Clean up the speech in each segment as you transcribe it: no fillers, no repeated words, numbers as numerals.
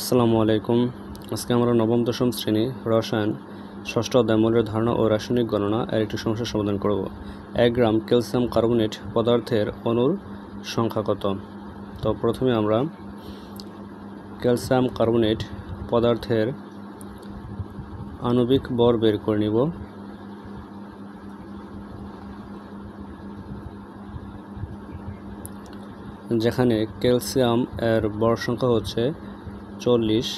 আসসালামু আলাইকুম। আজকে আমরা নবম দশম শ্রেণী রসায়ন ষষ্ঠ অধ্যায় মৌলের ধারণা ও রাসায়নিক গণনা এর একটি সমস্যার সমাধান করব। 1 গ্রাম ক্যালসিয়াম কার্বনেট পদার্থের অণুর সংখ্যা কত? তো প্রথমে আমরা ক্যালসিয়াম কার্বনেট পদার্থের আণবিক ভর বের করে নিব। যেখানে ক্যালসিয়াম এর ভর সংখ্যা হচ্ছে 40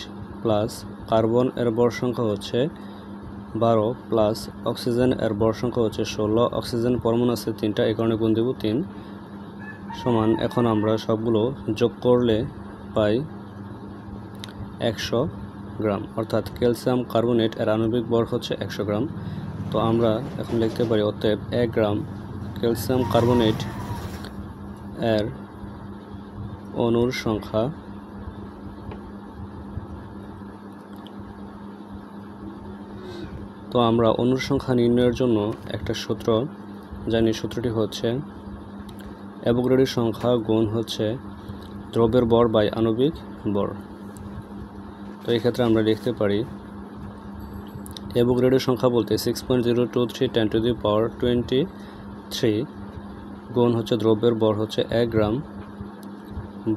প্লাস কার্বন এর ভর সংখ্যা হচ্ছে 12 প্লাস অক্সিজেন এর ভর সংখ্যা হচ্ছে 16। অক্সিজেন পরমাণু আছে 3টা, এই কারণে গুণ দেব 3 সমান। এখন আমরা সবগুলো যোগ করলে পাই 100 গ্রাম, অর্থাৎ ক্যালসিয়াম কার্বনেট এর আণবিক ভর হচ্ছে 100 গ্রাম। তো আমরা এখন লিখতে পারি অতএব 1 গ্রাম ক্যালসিয়াম কার্বনেট এর অণুর সংখ্যা তো আমরা অণুর সংখ্যা নির্ণয়ের জন্য একটা সূত্র জানি। সূত্রটি হচ্ছে অ্যাভোগাড্রোর সংখ্যা গুণ হচ্ছে দ্রব্যের ভর বাই আণবিক ভর। তো এই ক্ষেত্রে আমরা লিখতে পারি অ্যাভোগাড্রোর সংখ্যা বলতে 6.023 10⁻23 গুণ হচ্ছে দ্রব্যের ভর হচ্ছে 1 গ্রাম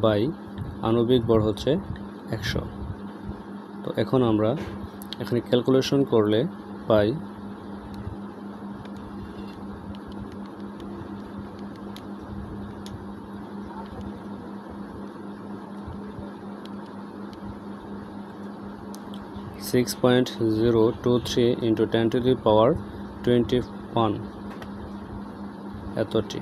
বাই আণবিক ভর হচ্ছে 100। তো এখন আমরা এখানে ক্যালকুলেশন করলে পাই 6.023 × 10⁻21 এতটি।